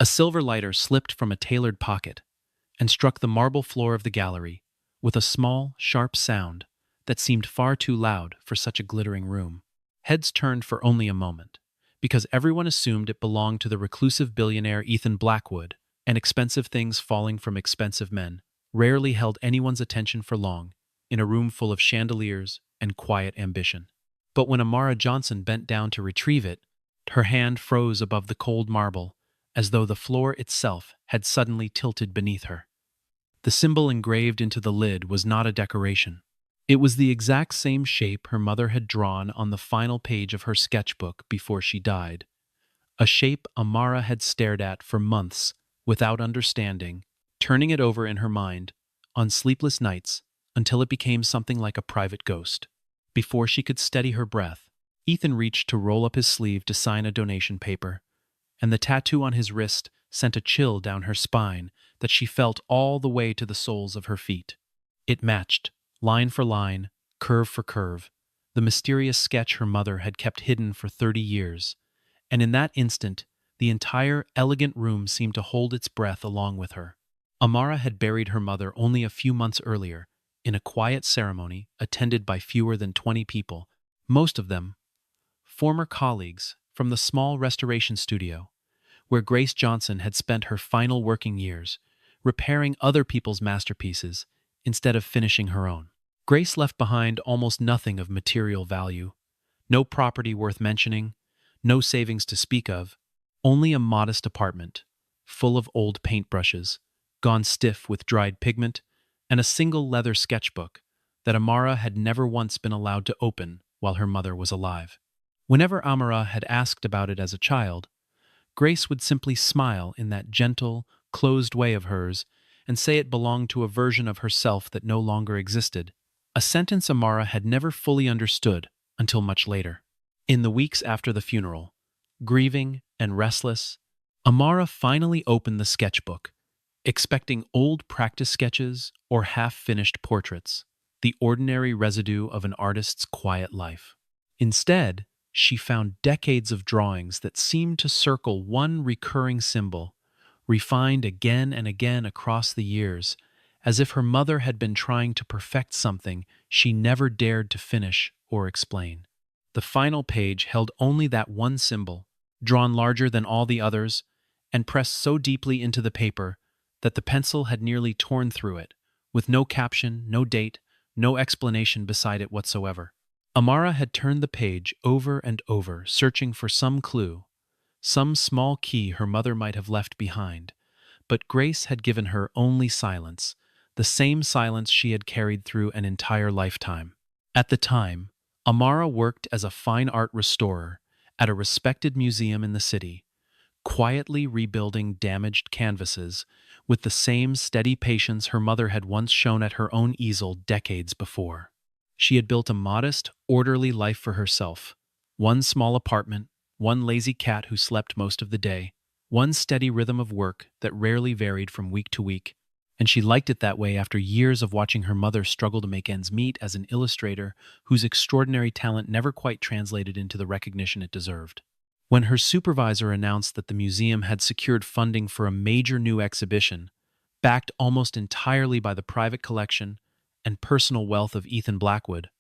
A silver lighter slipped from a tailored pocket and struck the marble floor of the gallery with a small, sharp sound that seemed far too loud for such a glittering room. Heads turned for only a moment, because everyone assumed it belonged to the reclusive billionaire Ethan Blackwood, and expensive things falling from expensive men rarely held anyone's attention for long in a room full of chandeliers and quiet ambition. But when Amara Johnson bent down to retrieve it, her hand froze above the cold marble, as though the floor itself had suddenly tilted beneath her. The symbol engraved into the lid was not a decoration. It was the exact same shape her mother had drawn on the final page of her sketchbook before she died, a shape Amara had stared at for months without understanding, turning it over in her mind on sleepless nights until it became something like a private ghost. Before she could steady her breath, Ethan reached to roll up his sleeve to sign a donation paper, and the tattoo on his wrist sent a chill down her spine that she felt all the way to the soles of her feet. It matched, line for line, curve for curve, the mysterious sketch her mother had kept hidden for 30 years, and in that instant, the entire elegant room seemed to hold its breath along with her. Amara had buried her mother only a few months earlier, in a quiet ceremony attended by fewer than 20 people, most of them former colleagues from the small restoration studio, where Grace Johnson had spent her final working years, repairing other people's masterpieces instead of finishing her own. Grace left behind almost nothing of material value, no property worth mentioning, no savings to speak of, only a modest apartment, full of old paintbrushes, gone stiff with dried pigment, and a single leather sketchbook that Amara had never once been allowed to open while her mother was alive. Whenever Amara had asked about it as a child, Grace would simply smile in that gentle, closed way of hers and say it belonged to a version of herself that no longer existed, a sentence Amara had never fully understood until much later. In the weeks after the funeral, grieving and restless, Amara finally opened the sketchbook, expecting old practice sketches or half-finished portraits, the ordinary residue of an artist's quiet life. Instead, she found decades of drawings that seemed to circle one recurring symbol, refined again and again across the years, as if her mother had been trying to perfect something she never dared to finish or explain. The final page held only that one symbol, drawn larger than all the others, and pressed so deeply into the paper that the pencil had nearly torn through it, with no caption, no date, no explanation beside it whatsoever. Amara had turned the page over and over, searching for some clue, some small key her mother might have left behind, but Grace had given her only silence, the same silence she had carried through an entire lifetime. At the time, Amara worked as a fine art restorer at a respected museum in the city, quietly rebuilding damaged canvases with the same steady patience her mother had once shown at her own easel decades before. She had built a modest, orderly life for herself, one small apartment, one lazy cat who slept most of the day, one steady rhythm of work that rarely varied from week to week, and she liked it that way after years of watching her mother struggle to make ends meet as an illustrator whose extraordinary talent never quite translated into the recognition it deserved. When her supervisor announced that the museum had secured funding for a major new exhibition, backed almost entirely by the private collection and personal wealth of Ethan Blackwood,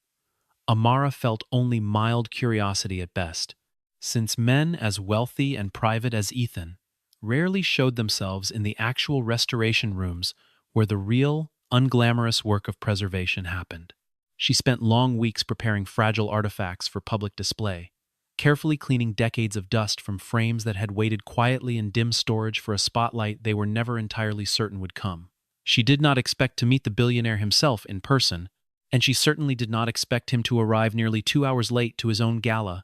Amara felt only mild curiosity at best, since men as wealthy and private as Ethan rarely showed themselves in the actual restoration rooms where the real, unglamorous work of preservation happened. She spent long weeks preparing fragile artifacts for public display, carefully cleaning decades of dust from frames that had waited quietly in dim storage for a spotlight they were never entirely certain would come. She did not expect to meet the billionaire himself in person, and she certainly did not expect him to arrive nearly 2 hours late to his own gala,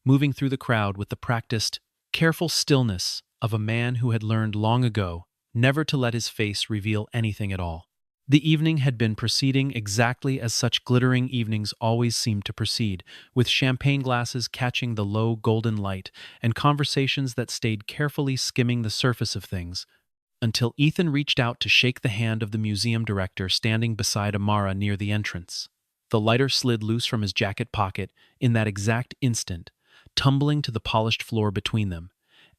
moving through the crowd with the practiced, careful stillness of a man who had learned long ago never to let his face reveal anything at all. The evening had been proceeding exactly as such glittering evenings always seemed to proceed, with champagne glasses catching the low golden light and conversations that stayed carefully skimming the surface of things, until Ethan reached out to shake the hand of the museum director standing beside Amara near the entrance. The lighter slid loose from his jacket pocket in that exact instant, tumbling to the polished floor between them,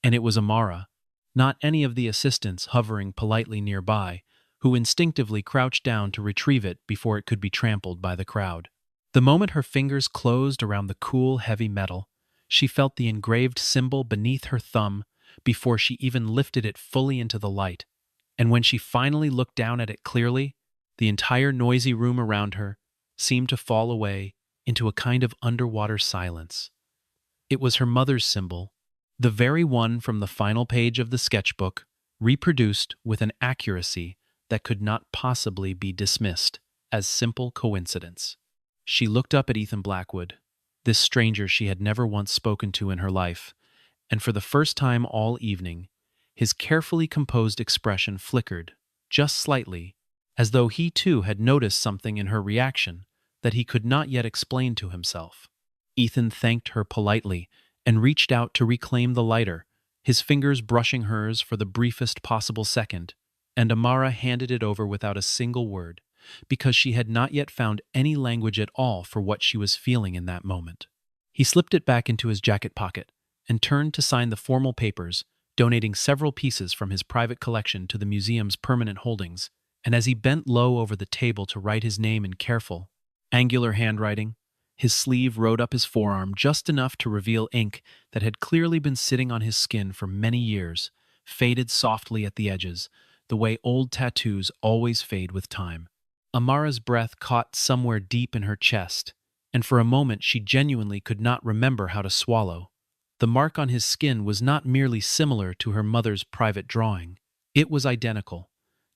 and it was Amara, not any of the assistants hovering politely nearby, who instinctively crouched down to retrieve it before it could be trampled by the crowd. The moment her fingers closed around the cool, heavy metal, she felt the engraved symbol beneath her thumb before she even lifted it fully into the light, and when she finally looked down at it clearly, the entire noisy room around her seemed to fall away into a kind of underwater silence. It was her mother's symbol, the very one from the final page of the sketchbook, reproduced with an accuracy that could not possibly be dismissed as simple coincidence. She looked up at Ethan Blackwood, this stranger she had never once spoken to in her life, and for the first time all evening, his carefully composed expression flickered, just slightly, as though he too had noticed something in her reaction that he could not yet explain to himself. Ethan thanked her politely and reached out to reclaim the lighter, his fingers brushing hers for the briefest possible second, and Amara handed it over without a single word, because she had not yet found any language at all for what she was feeling in that moment. He slipped it back into his jacket pocket and turned to sign the formal papers, donating several pieces from his private collection to the museum's permanent holdings, and as he bent low over the table to write his name in careful, angular handwriting, his sleeve rode up his forearm just enough to reveal ink that had clearly been sitting on his skin for many years, faded softly at the edges, the way old tattoos always fade with time. Amara's breath caught somewhere deep in her chest, and for a moment she genuinely could not remember how to swallow. The mark on his skin was not merely similar to her mother's private drawing. It was identical,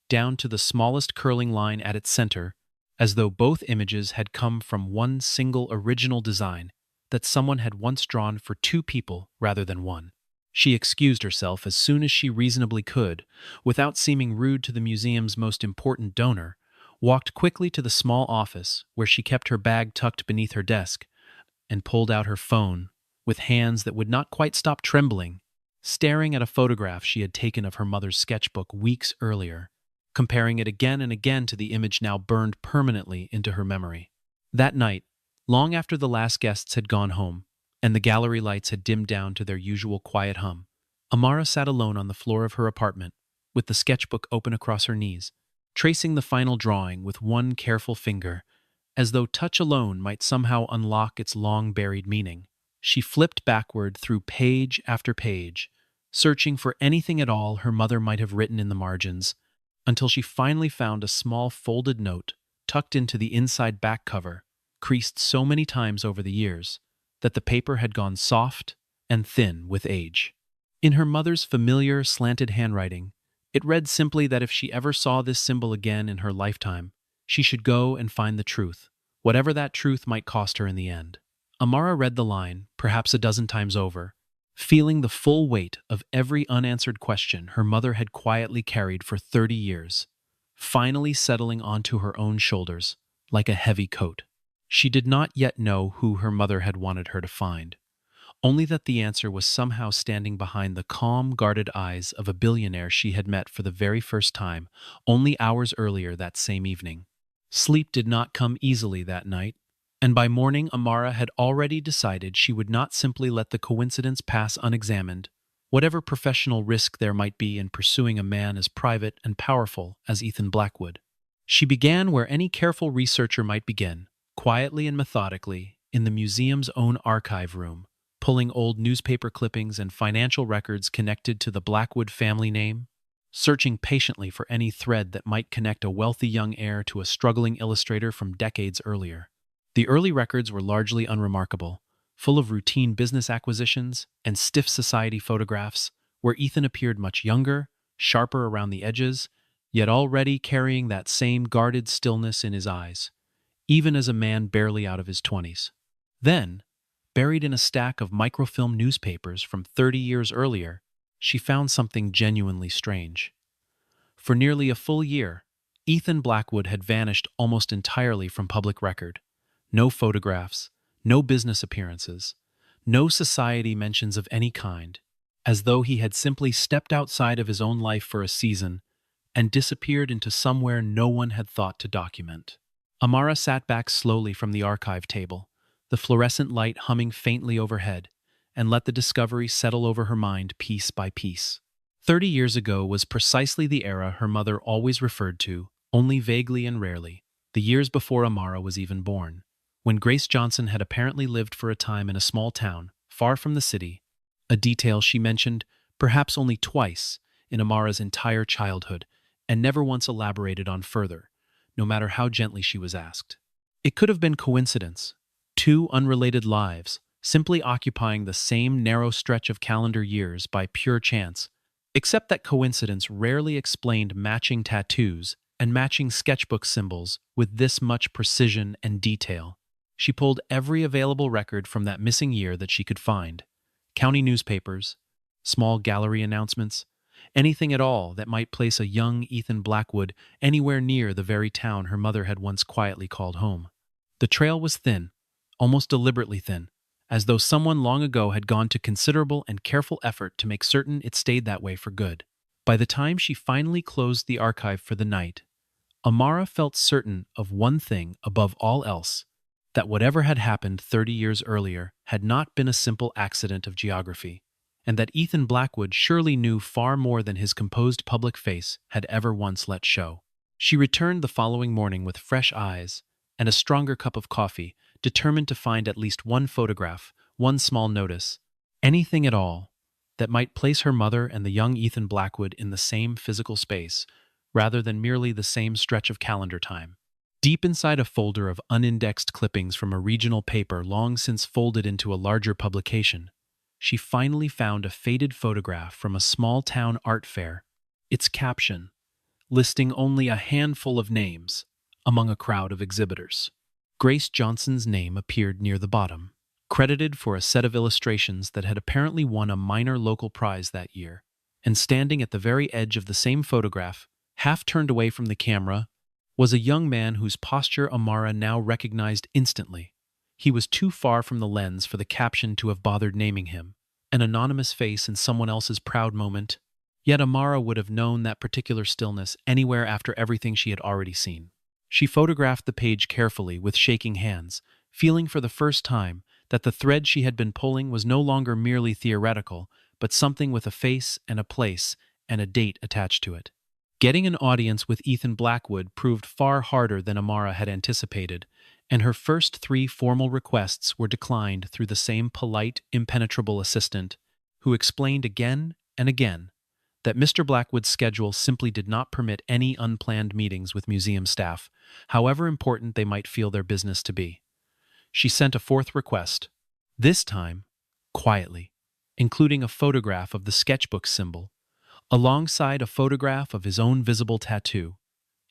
down to the smallest curling line at its center, as though both images had come from one single original design that someone had once drawn for two people rather than one. She excused herself as soon as she reasonably could, without seeming rude to the museum's most important donor, walked quickly to the small office where she kept her bag tucked beneath her desk, and pulled out her phone with hands that would not quite stop trembling, staring at a photograph she had taken of her mother's sketchbook weeks earlier, comparing it again and again to the image now burned permanently into her memory. That night, long after the last guests had gone home, and the gallery lights had dimmed down to their usual quiet hum, Amara sat alone on the floor of her apartment, with the sketchbook open across her knees, tracing the final drawing with one careful finger, as though touch alone might somehow unlock its long-buried meaning. She flipped backward through page after page, searching for anything at all her mother might have written in the margins, until she finally found a small folded note tucked into the inside back cover, creased so many times over the years that the paper had gone soft and thin with age. In her mother's familiar, slanted handwriting, it read simply that if she ever saw this symbol again in her lifetime, she should go and find the truth, whatever that truth might cost her in the end. Amara read the line, perhaps a dozen times over, feeling the full weight of every unanswered question her mother had quietly carried for 30 years, finally settling onto her own shoulders like a heavy coat. She did not yet know who her mother had wanted her to find, only that the answer was somehow standing behind the calm, guarded eyes of a billionaire she had met for the very first time only hours earlier that same evening. Sleep did not come easily that night, and by morning Amara had already decided she would not simply let the coincidence pass unexamined, whatever professional risk there might be in pursuing a man as private and powerful as Ethan Blackwood. She began where any careful researcher might begin, quietly and methodically, in the museum's own archive room, pulling old newspaper clippings and financial records connected to the Blackwood family name, searching patiently for any thread that might connect a wealthy young heir to a struggling illustrator from decades earlier. The early records were largely unremarkable, full of routine business acquisitions and stiff society photographs, where Ethan appeared much younger, sharper around the edges, yet already carrying that same guarded stillness in his eyes, even as a man barely out of his 20s. Then, buried in a stack of microfilm newspapers from 30 years earlier, she found something genuinely strange. For nearly a full year, Ethan Blackwood had vanished almost entirely from public record. No photographs, no business appearances, no society mentions of any kind, as though he had simply stepped outside of his own life for a season and disappeared into somewhere no one had thought to document. Amara sat back slowly from the archive table, the fluorescent light humming faintly overhead, and let the discovery settle over her mind piece by piece. 30 years ago was precisely the era her mother always referred to, only vaguely and rarely, the years before Amara was even born, when Grace Johnson had apparently lived for a time in a small town, far from the city, a detail she mentioned perhaps only twice in Amara's entire childhood, and never once elaborated on further, no matter how gently she was asked. It could have been coincidence, two unrelated lives, simply occupying the same narrow stretch of calendar years by pure chance, except that coincidence rarely explained matching tattoos and matching sketchbook symbols with this much precision and detail. She pulled every available record from that missing year that she could find. County newspapers, small gallery announcements, anything at all that might place a young Ethan Blackwood anywhere near the very town her mother had once quietly called home. The trail was thin, almost deliberately thin, as though someone long ago had gone to considerable and careful effort to make certain it stayed that way for good. By the time she finally closed the archive for the night, Amara felt certain of one thing above all else, that whatever had happened 30 years earlier had not been a simple accident of geography, and that Ethan Blackwood surely knew far more than his composed public face had ever once let show. She returned the following morning with fresh eyes and a stronger cup of coffee, determined to find at least one photograph, one small notice, anything at all, that might place her mother and the young Ethan Blackwood in the same physical space, rather than merely the same stretch of calendar time. Deep inside a folder of unindexed clippings from a regional paper long since folded into a larger publication, she finally found a faded photograph from a small-town art fair, its caption listing only a handful of names among a crowd of exhibitors. Grace Johnson's name appeared near the bottom, credited for a set of illustrations that had apparently won a minor local prize that year, and standing at the very edge of the same photograph, half turned away from the camera, was a young man whose posture Amara now recognized instantly. He was too far from the lens for the caption to have bothered naming him, an anonymous face in someone else's proud moment, yet Amara would have known that particular stillness anywhere after everything she had already seen. She photographed the page carefully with shaking hands, feeling for the first time that the thread she had been pulling was no longer merely theoretical, but something with a face and a place and a date attached to it. Getting an audience with Ethan Blackwood proved far harder than Amara had anticipated, and her first 3 formal requests were declined through the same polite, impenetrable assistant, who explained again and again that Mr. Blackwood's schedule simply did not permit any unplanned meetings with museum staff, however important they might feel their business to be. She sent a 4th request, this time quietly, including a photograph of the sketchbook symbol, alongside a photograph of his own visible tattoo,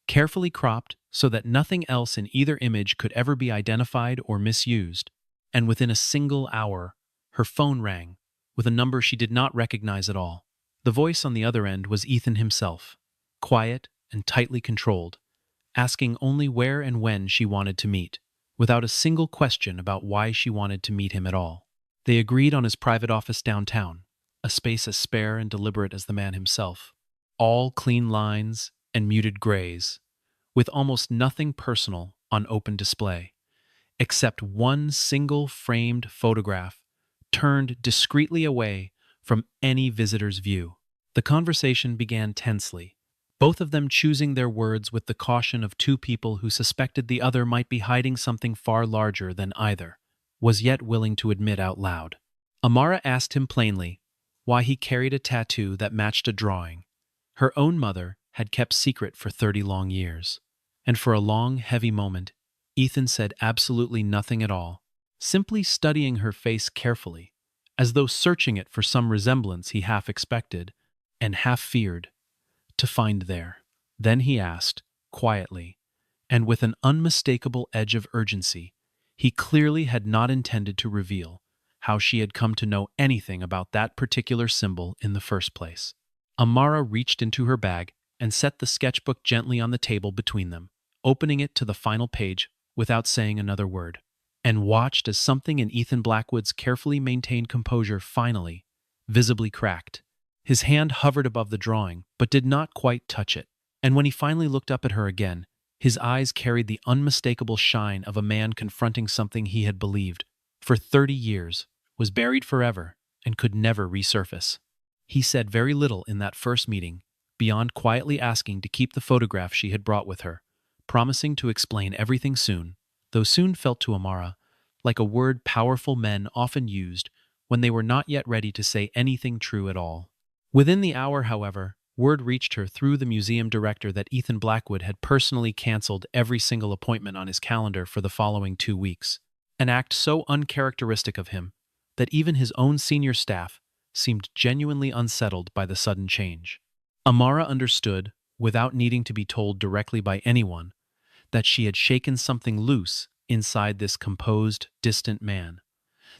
carefully cropped so that nothing else in either image could ever be identified or misused, and within a single hour, her phone rang with a number she did not recognize at all. The voice on the other end was Ethan himself, quiet and tightly controlled, asking only where and when she wanted to meet, without a single question about why she wanted to meet him at all. They agreed on his private office downtown, a space as spare and deliberate as the man himself, all clean lines and muted grays, with almost nothing personal on open display, except one single framed photograph turned discreetly away from any visitor's view. The conversation began tensely, both of them choosing their words with the caution of 2 people who suspected the other might be hiding something far larger than either was yet willing to admit out loud. Amara asked him plainly why he carried a tattoo that matched a drawing her own mother had kept secret for 30 long years. And for a long, heavy moment, Ethan said absolutely nothing at all, simply studying her face carefully, as though searching it for some resemblance he half expected, and half feared, to find there. Then he asked, quietly, and with an unmistakable edge of urgency, he clearly had not intended to reveal how she had come to know anything about that particular symbol in the first place. Amara reached into her bag and set the sketchbook gently on the table between them, opening it to the final page without saying another word, and watched as something in Ethan Blackwood's carefully maintained composure finally, visibly cracked. His hand hovered above the drawing, but did not quite touch it, and when he finally looked up at her again, his eyes carried the unmistakable shine of a man confronting something he had believed, for 30 years, was buried forever and could never resurface. He said very little in that first meeting, beyond quietly asking to keep the photograph she had brought with her, promising to explain everything soon, though soon felt to Amara like a word powerful men often used when they were not yet ready to say anything true at all. Within the hour, however, word reached her through the museum director that Ethan Blackwood had personally canceled every single appointment on his calendar for the following 2 weeks, an act so uncharacteristic of him that even his own senior staff seemed genuinely unsettled by the sudden change. Amara understood, without needing to be told directly by anyone, that she had shaken something loose inside this composed, distant man,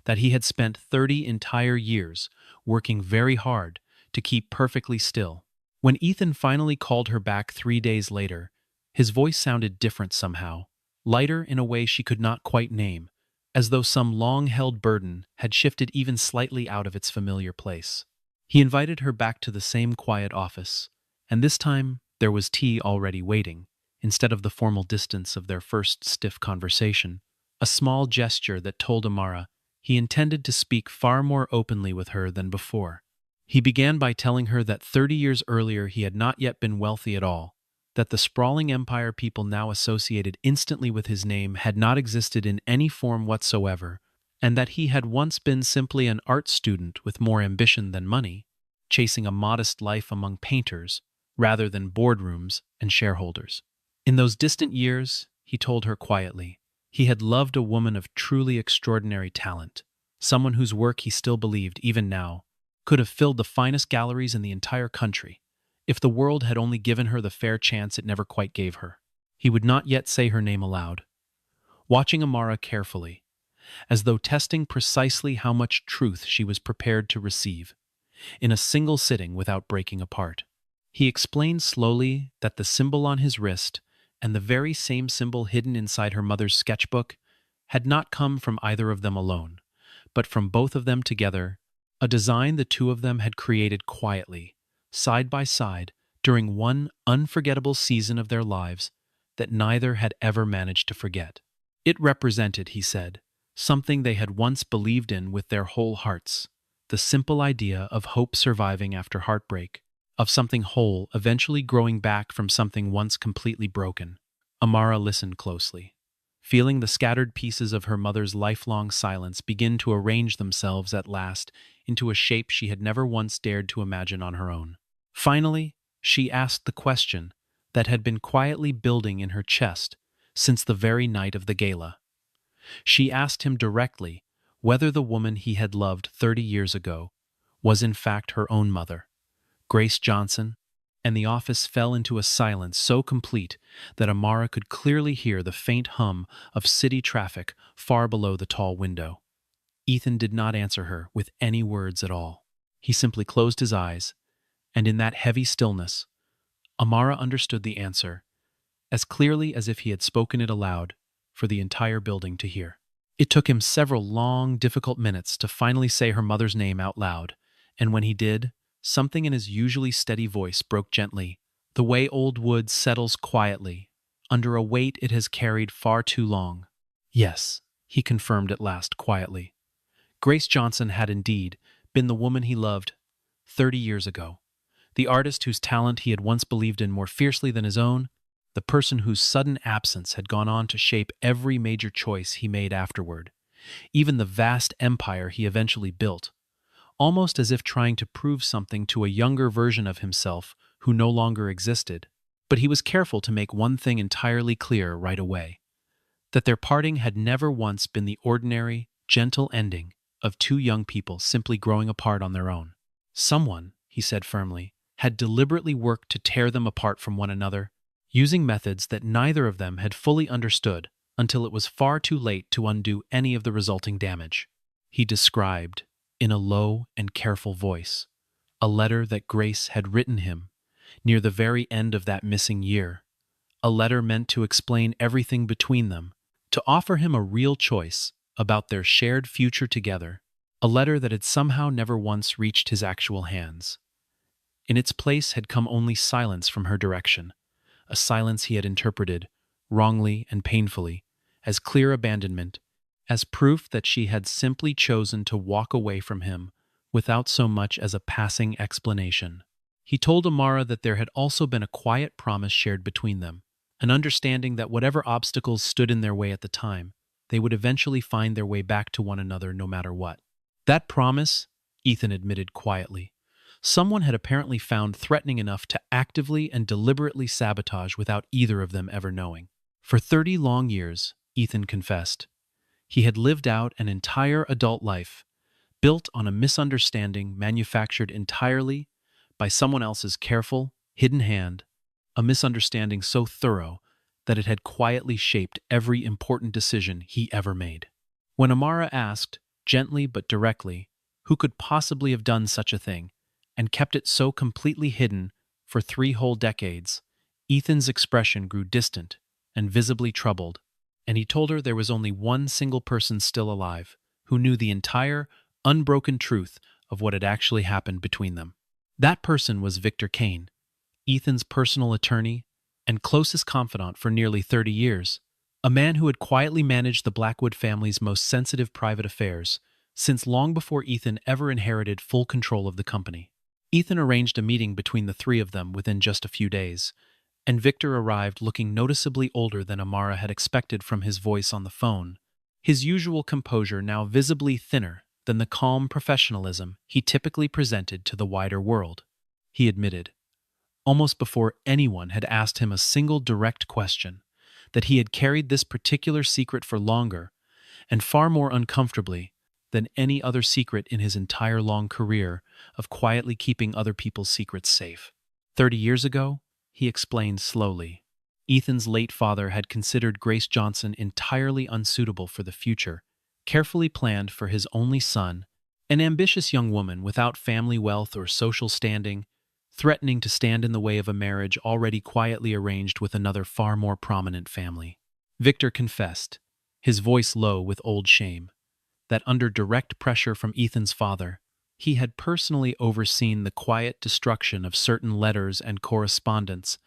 that he had spent 30 entire years working very hard to keep perfectly still. When Ethan finally called her back 3 days later, his voice sounded different somehow, lighter in a way she could not quite name, as though some long-held burden had shifted even slightly out of its familiar place. He invited her back to the same quiet office, and this time there was tea already waiting, instead of the formal distance of their first stiff conversation, a small gesture that told Amara he intended to speak far more openly with her than before. He began by telling her that 30 years earlier he had not yet been wealthy at all, that the sprawling empire people now associated instantly with his name had not existed in any form whatsoever, and that he had once been simply an art student with more ambition than money, chasing a modest life among painters rather than boardrooms and shareholders. In those distant years, he told her quietly, he had loved a woman of truly extraordinary talent, someone whose work he still believed, even now, could have filled the finest galleries in the entire country, if the world had only given her the fair chance it never quite gave her. He would not yet say her name aloud, watching Amara carefully, as though testing precisely how much truth she was prepared to receive, in a single sitting without breaking apart. He explained slowly that the symbol on his wrist and the very same symbol hidden inside her mother's sketchbook had not come from either of them alone, but from both of them together, a design the two of them had created quietly, side by side, during one unforgettable season of their lives that neither had ever managed to forget. It represented, he said, something they had once believed in with their whole hearts, the simple idea of hope surviving after heartbreak, of something whole eventually growing back from something once completely broken. Amara listened closely, feeling the scattered pieces of her mother's lifelong silence begin to arrange themselves at last into a shape she had never once dared to imagine on her own. Finally, she asked the question that had been quietly building in her chest since the very night of the gala. She asked him directly whether the woman he had loved 30 years ago was in fact her own mother, Grace Johnson, and the office fell into a silence so complete that Amara could clearly hear the faint hum of city traffic far below the tall window. Ethan did not answer her with any words at all. He simply closed his eyes, and in that heavy stillness, Amara understood the answer as clearly as if he had spoken it aloud for the entire building to hear. It took him several long, difficult minutes to finally say her mother's name out loud, and when he did, something in his usually steady voice broke gently, the way old wood settles quietly under a weight it has carried far too long. Yes, he confirmed at last quietly. Grace Johnson had indeed been the woman he loved 30 years ago, the artist whose talent he had once believed in more fiercely than his own, the person whose sudden absence had gone on to shape every major choice he made afterward, even the vast empire he eventually built, almost as if trying to prove something to a younger version of himself who no longer existed. But he was careful to make one thing entirely clear right away, that their parting had never once been the ordinary, gentle ending of two young people simply growing apart on their own. Someone, he said firmly, had deliberately worked to tear them apart from one another, using methods that neither of them had fully understood until it was far too late to undo any of the resulting damage. He described, in a low and careful voice, a letter that Grace had written him near the very end of that missing year, a letter meant to explain everything between them, to offer him a real choice about their shared future together, a letter that had somehow never once reached his actual hands. In its place had come only silence from her direction, a silence he had interpreted, wrongly and painfully, as clear abandonment, as proof that she had simply chosen to walk away from him without so much as a passing explanation. He told Amara that there had also been a quiet promise shared between them, an understanding that whatever obstacles stood in their way at the time, they would eventually find their way back to one another no matter what. That promise, Ethan admitted quietly, someone had apparently found threatening enough to actively and deliberately sabotage without either of them ever knowing. For 30 long years, Ethan confessed, he had lived out an entire adult life, built on a misunderstanding manufactured entirely by someone else's careful, hidden hand, a misunderstanding so thorough that it had quietly shaped every important decision he ever made. When Amara asked, gently but directly, who could possibly have done such a thing, and kept it so completely hidden for 3 whole decades, Ethan's expression grew distant and visibly troubled, and he told her there was only one single person still alive who knew the entire, unbroken truth of what had actually happened between them. That person was Victor Kane, Ethan's personal attorney and closest confidant for nearly 30 years, a man who had quietly managed the Blackwood family's most sensitive private affairs since long before Ethan ever inherited full control of the company. Ethan arranged a meeting between the three of them within just a few days, and Victor arrived looking noticeably older than Amara had expected from his voice on the phone, his usual composure now visibly thinner than the calm professionalism he typically presented to the wider world. He admitted, almost before anyone had asked him a single direct question, that he had carried this particular secret for longer, and far more uncomfortably, than any other secret in his entire long career of quietly keeping other people's secrets safe. 30 years ago, he explained slowly, Ethan's late father had considered Grace Johnson entirely unsuitable for the future, carefully planned for his only son, an ambitious young woman without family wealth or social standing, threatening to stand in the way of a marriage already quietly arranged with another far more prominent family. Victor confessed, his voice low with old shame, that under direct pressure from Ethan's father, he had personally overseen the quiet destruction of certain letters and correspondence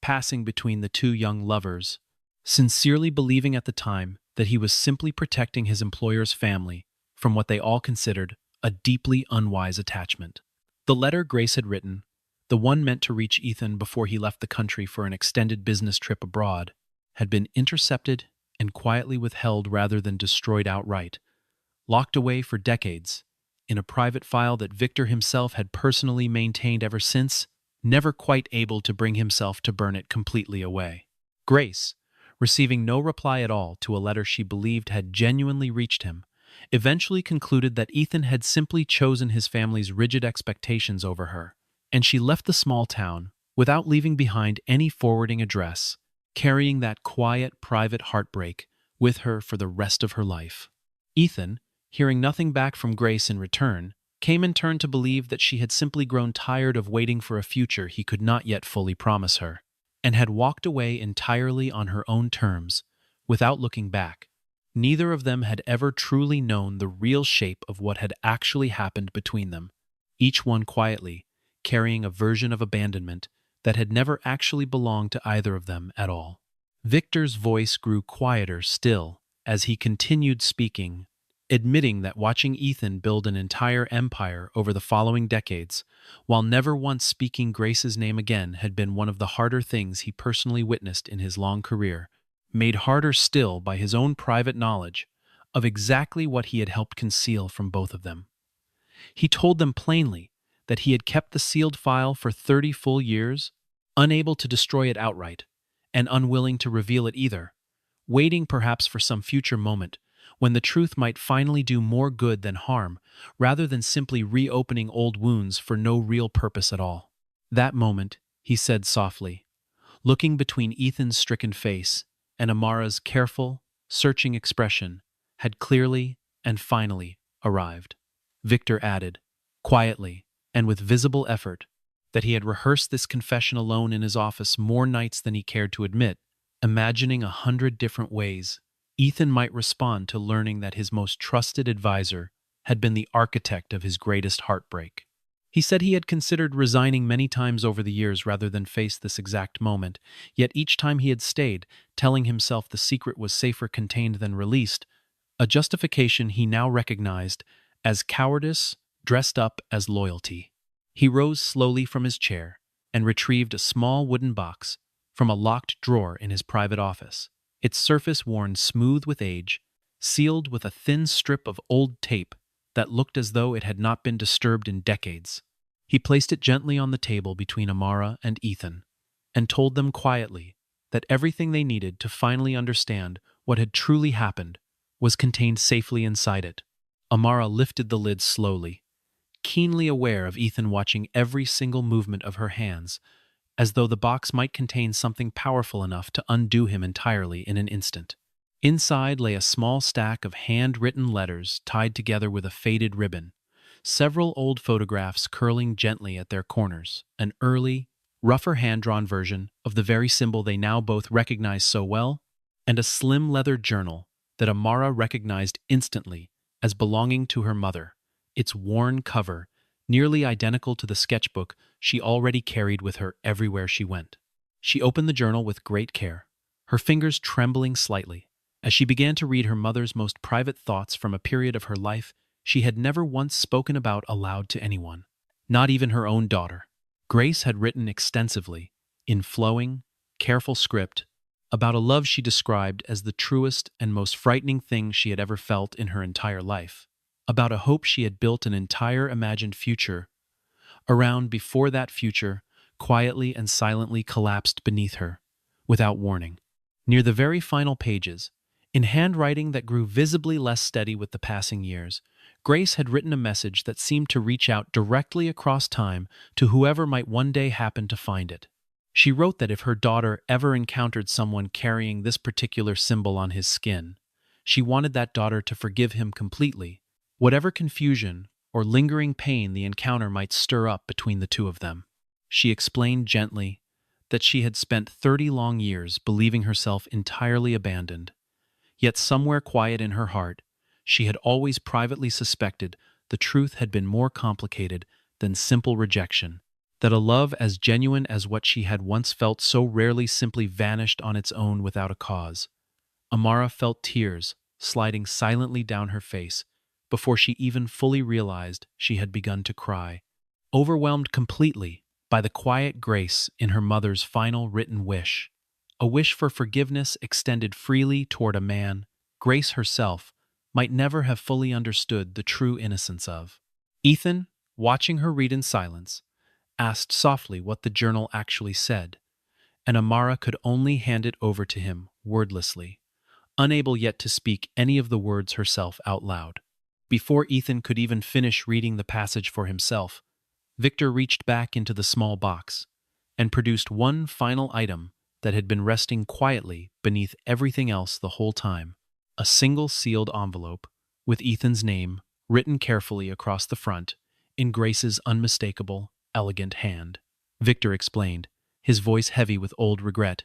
passing between the two young lovers, sincerely believing at the time that he was simply protecting his employer's family from what they all considered a deeply unwise attachment. The letter Grace had written, the one meant to reach Ethan before he left the country for an extended business trip abroad, had been intercepted and quietly withheld rather than destroyed outright, locked away for decades, in a private file that Victor himself had personally maintained ever since, never quite able to bring himself to burn it completely away. Grace, receiving no reply at all to a letter she believed had genuinely reached him, eventually concluded that Ethan had simply chosen his family's rigid expectations over her, and she left the small town without leaving behind any forwarding address, carrying that quiet, private heartbreak with her for the rest of her life. Ethan, hearing nothing back from Grace in return, came in turn to believe that she had simply grown tired of waiting for a future he could not yet fully promise her, and had walked away entirely on her own terms, without looking back. Neither of them had ever truly known the real shape of what had actually happened between them, each one quietly carrying a version of abandonment that had never actually belonged to either of them at all. Victor's voice grew quieter still as he continued speaking, admitting that watching Ethan build an entire empire over the following decades, while never once speaking Grace's name again, had been one of the harder things he personally witnessed in his long career, made harder still by his own private knowledge of exactly what he had helped conceal from both of them. He told them plainly that he had kept the sealed file for 30 full years, unable to destroy it outright, and unwilling to reveal it either, waiting perhaps for some future moment when the truth might finally do more good than harm, rather than simply reopening old wounds for no real purpose at all. That moment, he said softly, looking between Ethan's stricken face and Amara's careful, searching expression, had clearly and finally arrived. Victor added, quietly and with visible effort, that he had rehearsed this confession alone in his office more nights than he cared to admit, imagining 100 different ways Ethan might respond to learning that his most trusted advisor had been the architect of his greatest heartbreak. He said he had considered resigning many times over the years rather than face this exact moment, yet each time he had stayed, telling himself the secret was safer contained than released, a justification he now recognized as cowardice dressed up as loyalty. He rose slowly from his chair and retrieved a small wooden box from a locked drawer in his private office, its surface worn smooth with age, sealed with a thin strip of old tape that looked as though it had not been disturbed in decades. He placed it gently on the table between Amara and Ethan, and told them quietly that everything they needed to finally understand what had truly happened was contained safely inside it. Amara lifted the lid slowly, keenly aware of Ethan watching every single movement of her hands, as though the box might contain something powerful enough to undo him entirely in an instant. Inside lay a small stack of handwritten letters tied together with a faded ribbon, several old photographs curling gently at their corners, an early, rougher hand-drawn version of the very symbol they now both recognized so well, and a slim leather journal that Amara recognized instantly as belonging to her mother, its worn cover nearly identical to the sketchbook she already carried with her everywhere she went. She opened the journal with great care, her fingers trembling slightly, as she began to read her mother's most private thoughts from a period of her life she had never once spoken about aloud to anyone, not even her own daughter. Grace had written extensively, in flowing, careful script, about a love she described as the truest and most frightening thing she had ever felt in her entire life, about a hope she had built an entire imagined future around before that future quietly and silently collapsed beneath her, without warning. Near the very final pages, in handwriting that grew visibly less steady with the passing years, Grace had written a message that seemed to reach out directly across time to whoever might one day happen to find it. She wrote that if her daughter ever encountered someone carrying this particular symbol on his skin, she wanted that daughter to forgive him completely, whatever confusion or lingering pain the encounter might stir up between the two of them. She explained gently that she had spent 30 long years believing herself entirely abandoned, yet somewhere quiet in her heart, she had always privately suspected the truth had been more complicated than simple rejection, that a love as genuine as what she had once felt so rarely simply vanished on its own without a cause. Amara felt tears sliding silently down her face before she even fully realized she had begun to cry, overwhelmed completely by the quiet grace in her mother's final written wish, a wish for forgiveness extended freely toward a man Grace herself might never have fully understood the true innocence of. Ethan, watching her read in silence, asked softly what the journal actually said, and Amara could only hand it over to him wordlessly, unable yet to speak any of the words herself out loud. Before Ethan could even finish reading the passage for himself, Victor reached back into the small box and produced one final item that had been resting quietly beneath everything else the whole time, a single sealed envelope with Ethan's name written carefully across the front in Grace's unmistakable, elegant hand. Victor explained, his voice heavy with old regret,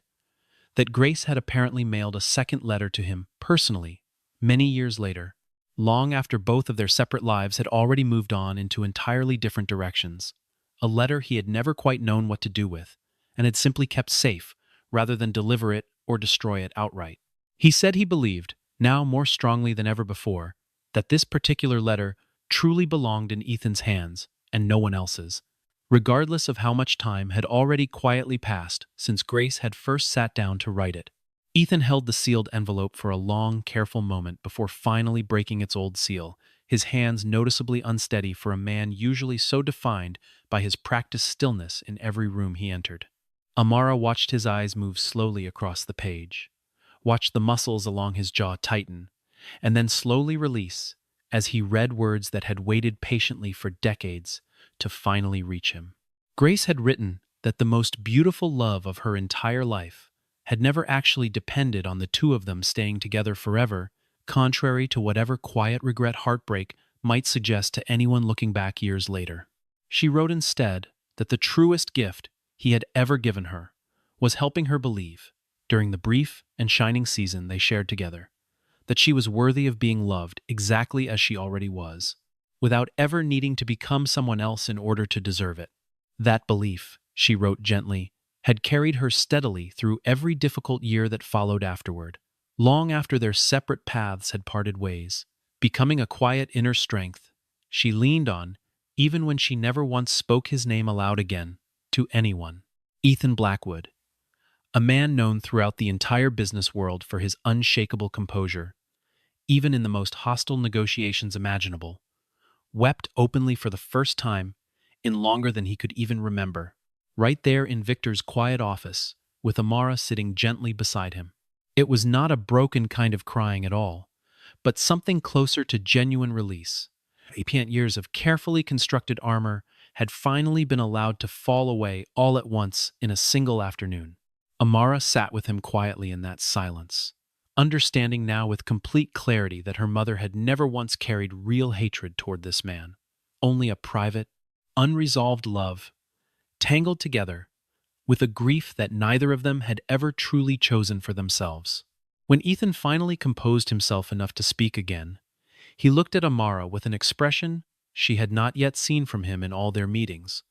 that Grace had apparently mailed a second letter to him personally many years later, long after both of their separate lives had already moved on into entirely different directions. A letter he had never quite known what to do with, and had simply kept safe rather than deliver it or destroy it outright. He said he believed, now more strongly than ever before, that this particular letter truly belonged in Ethan's hands and no one else's, regardless of how much time had already quietly passed since Grace had first sat down to write it. Ethan held the sealed envelope for a long, careful moment before finally breaking its old seal, his hands noticeably unsteady for a man usually so defined by his practiced stillness in every room he entered. Amara watched his eyes move slowly across the page, watched the muscles along his jaw tighten, and then slowly release as he read words that had waited patiently for decades to finally reach him. Grace had written that the most beautiful love of her entire life had never actually depended on the two of them staying together forever, contrary to whatever quiet regret heartbreak might suggest to anyone looking back years later. She wrote instead that the truest gift he had ever given her was helping her believe, during the brief and shining season they shared together, that she was worthy of being loved exactly as she already was, without ever needing to become someone else in order to deserve it. That belief, she wrote gently, had carried her steadily through every difficult year that followed afterward, long after their separate paths had parted ways, becoming a quiet inner strength she leaned on even when she never once spoke his name aloud again, to anyone. Ethan Blackwood, a man known throughout the entire business world for his unshakable composure, even in the most hostile negotiations imaginable, wept openly for the first time in longer than he could even remember, right there in Victor's quiet office, with Amara sitting gently beside him. It was not a broken kind of crying at all, but something closer to genuine release. 8 years of carefully constructed armor had finally been allowed to fall away all at once in a single afternoon. Amara sat with him quietly in that silence, understanding now with complete clarity that her mother had never once carried real hatred toward this man, only a private, unresolved love, tangled together with a grief that neither of them had ever truly chosen for themselves. When Ethan finally composed himself enough to speak again, he looked at Amara with an expression she had not yet seen from him in all their meetings,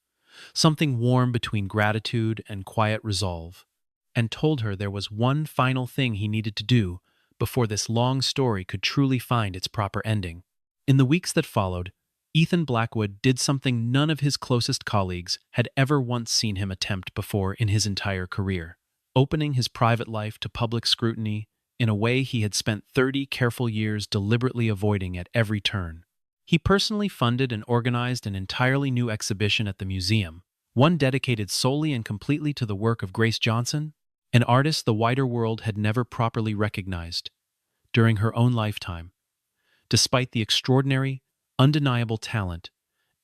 something warm between gratitude and quiet resolve, and told her there was one final thing he needed to do before this long story could truly find its proper ending. In the weeks that followed, Ethan Blackwood did something none of his closest colleagues had ever once seen him attempt before in his entire career, opening his private life to public scrutiny in a way he had spent 30 careful years deliberately avoiding at every turn. He personally funded and organized an entirely new exhibition at the museum, one dedicated solely and completely to the work of Grace Johnson, an artist the wider world had never properly recognized during her own lifetime, despite the extraordinary, undeniable talent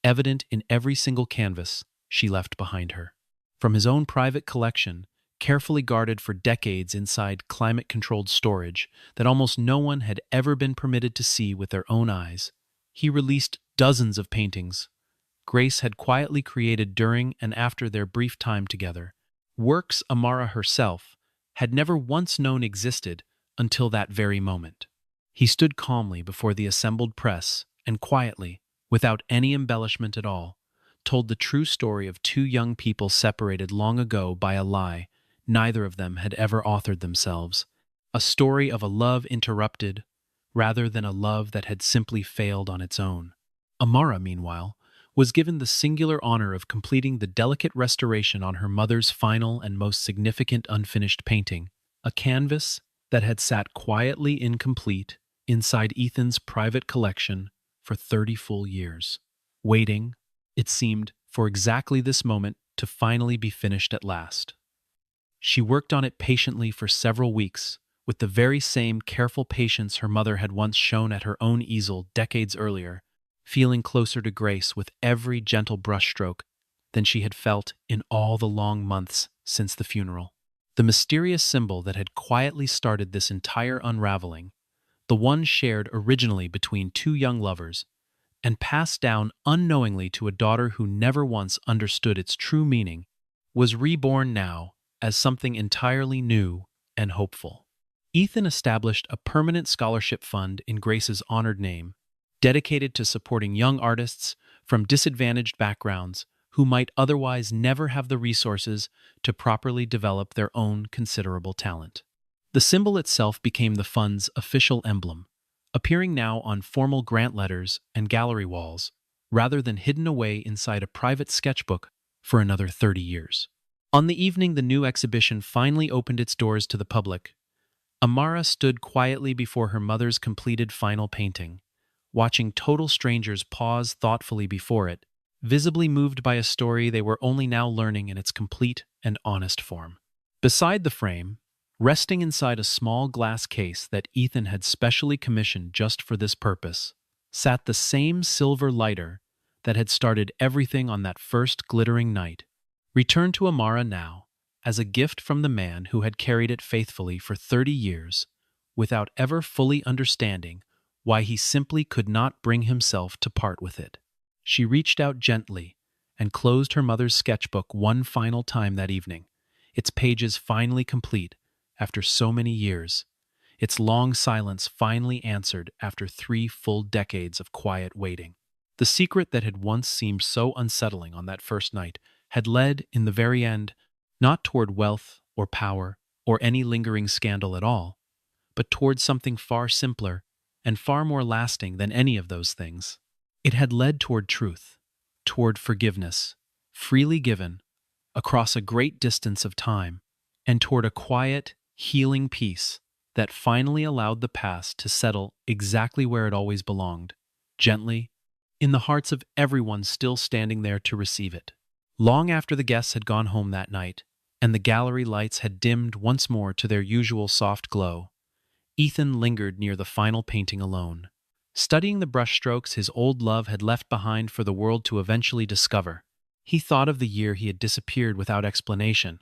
evident in every single canvas she left behind her. From his own private collection, carefully guarded for decades inside climate-controlled storage that almost no one had ever been permitted to see with their own eyes, he released dozens of paintings Grace had quietly created during and after their brief time together, works Amara herself had never once known existed until that very moment. He stood calmly before the assembled press and quietly, without any embellishment at all, told the true story of two young people separated long ago by a lie neither of them had ever authored themselves, a story of a love interrupted rather than a love that had simply failed on its own. Amara, meanwhile, was given the singular honor of completing the delicate restoration on her mother's final and most significant unfinished painting, a canvas that had sat quietly incomplete inside Ethan's private collection for 30 full years, waiting, it seemed, for exactly this moment to finally be finished at last. She worked on it patiently for several weeks, with the very same careful patience her mother had once shown at her own easel decades earlier, feeling closer to Grace with every gentle brushstroke than she had felt in all the long months since the funeral. The mysterious symbol that had quietly started this entire unraveling, the one shared originally between two young lovers, and passed down unknowingly to a daughter who never once understood its true meaning, was reborn now as something entirely new and hopeful. Ethan established a permanent scholarship fund in Grace's honored name, dedicated to supporting young artists from disadvantaged backgrounds who might otherwise never have the resources to properly develop their own considerable talent. The symbol itself became the fund's official emblem, appearing now on formal grant letters and gallery walls, rather than hidden away inside a private sketchbook for another 30 years. On the evening the new exhibition finally opened its doors to the public, Amara stood quietly before her mother's completed final painting, watching total strangers pause thoughtfully before it, visibly moved by a story they were only now learning in its complete and honest form. Beside the frame, resting inside a small glass case that Ethan had specially commissioned just for this purpose, sat the same silver lighter that had started everything on that first glittering night, returned to Amara now as a gift from the man who had carried it faithfully for 30 years, without ever fully understanding why he simply could not bring himself to part with it. She reached out gently and closed her mother's sketchbook one final time that evening, its pages finally complete after so many years, its long silence finally answered after 3 full decades of quiet waiting. The secret that had once seemed so unsettling on that first night had led, in the very end, not toward wealth or power or any lingering scandal at all, but toward something far simpler and far more lasting than any of those things. It had led toward truth, toward forgiveness, freely given, across a great distance of time, and toward a quiet, healing peace that finally allowed the past to settle exactly where it always belonged, gently, in the hearts of everyone still standing there to receive it. Long after the guests had gone home that night, and the gallery lights had dimmed once more to their usual soft glow, Ethan lingered near the final painting alone, studying the brushstrokes his old love had left behind for the world to eventually discover. He thought of the year he had disappeared without explanation,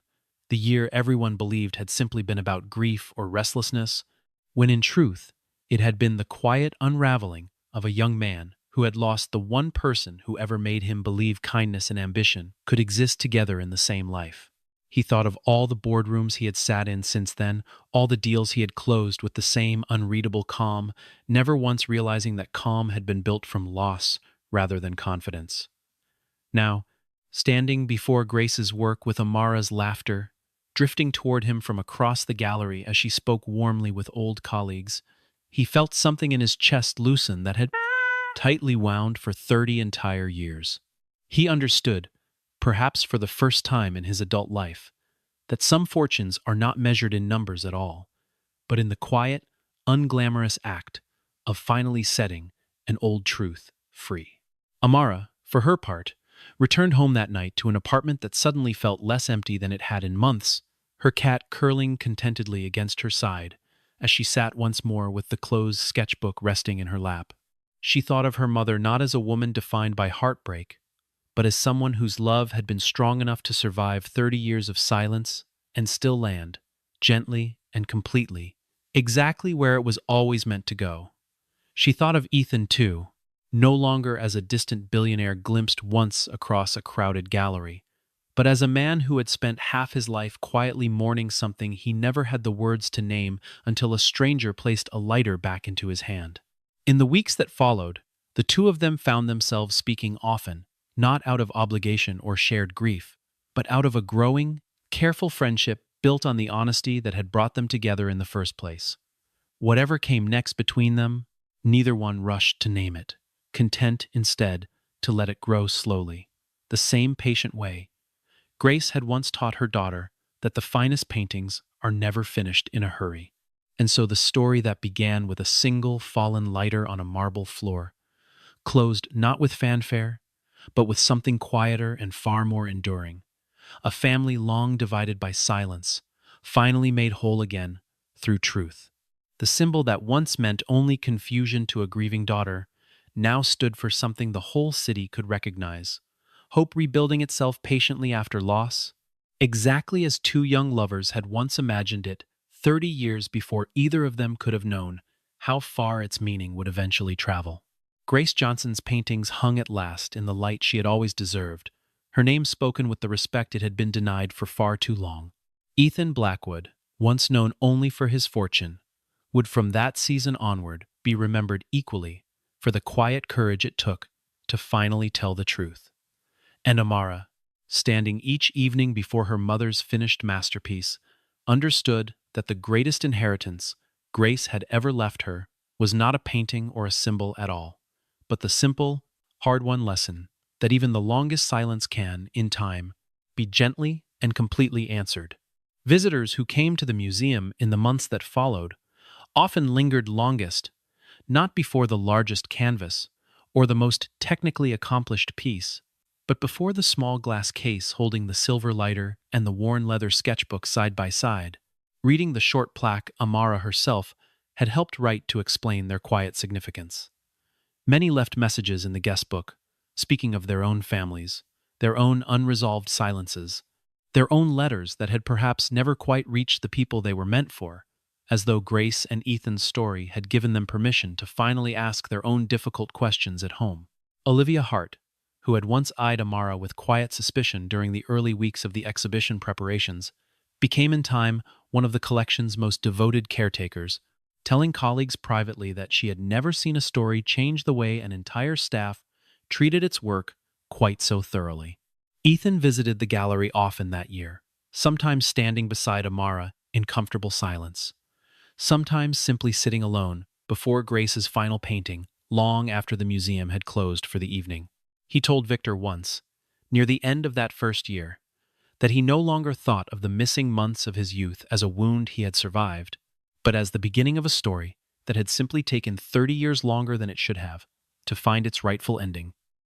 the year everyone believed had simply been about grief or restlessness, when in truth it had been the quiet unraveling of a young man who had lost the one person who ever made him believe kindness and ambition could exist together in the same life. He thought of all the boardrooms he had sat in since then, all the deals he had closed with the same unreadable calm, never once realizing that calm had been built from loss rather than confidence. Now, standing before Grace's work with Amara's laughter, drifting toward him from across the gallery as she spoke warmly with old colleagues, he felt something in his chest loosen that had tightly wound for 30 entire years. He understood, perhaps for the first time in his adult life, that some fortunes are not measured in numbers at all, but in the quiet, unglamorous act of finally setting an old truth free. Amara, for her part, returned home that night to an apartment that suddenly felt less empty than it had in months, her cat curling contentedly against her side as she sat once more with the closed sketchbook resting in her lap. She thought of her mother not as a woman defined by heartbreak, but as someone whose love had been strong enough to survive 30 years of silence and still land, gently and completely, exactly where it was always meant to go. She thought of Ethan, too, no longer as a distant billionaire glimpsed once across a crowded gallery, but as a man who had spent half his life quietly mourning something he never had the words to name until a stranger placed a lighter back into his hand. In the weeks that followed, the two of them found themselves speaking often, not out of obligation or shared grief, but out of a growing, careful friendship built on the honesty that had brought them together in the first place. Whatever came next between them, neither one rushed to name it, content instead to let it grow slowly, the same patient way. Grace had once taught her daughter that the finest paintings are never finished in a hurry, and so the story that began with a single fallen lighter on a marble floor closed not with fanfare, but with something quieter and far more enduring. A family long divided by silence, finally made whole again through truth. The symbol that once meant only confusion to a grieving daughter now stood for something the whole city could recognize. Hope rebuilding itself patiently after loss, exactly as two young lovers had once imagined it 30 years before either of them could have known how far its meaning would eventually travel. Grace Johnson's paintings hung at last in the light she had always deserved, her name spoken with the respect it had been denied for far too long. Ethan Blackwood, once known only for his fortune, would from that season onward be remembered equally for the quiet courage it took to finally tell the truth. And Amara, standing each evening before her mother's finished masterpiece, understood that the greatest inheritance Grace had ever left her was not a painting or a symbol at all, but the simple, hard-won lesson that even the longest silence can, in time, be gently and completely answered. Visitors who came to the museum in the months that followed often lingered longest, not before the largest canvas or the most technically accomplished piece, but before the small glass case holding the silver lighter and the worn leather sketchbook side by side, reading the short plaque Amara herself had helped write to explain their quiet significance. Many left messages in the guest book, speaking of their own families, their own unresolved silences, their own letters that had perhaps never quite reached the people they were meant for, as though Grace and Ethan's story had given them permission to finally ask their own difficult questions at home. Olivia Hart, who had once eyed Amara with quiet suspicion during the early weeks of the exhibition preparations, became in time one of the collection's most devoted caretakers, telling colleagues privately that she had never seen a story change the way an entire staff treated its work quite so thoroughly. Ethan visited the gallery often that year, sometimes standing beside Amara in comfortable silence, sometimes simply sitting alone before Grace's final painting long after the museum had closed for the evening. He told Victor once, near the end of that first year, that he no longer thought of the missing months of his youth as a wound he had survived, but as the beginning of a story that had simply taken 30 years longer than it should have to find its rightful ending.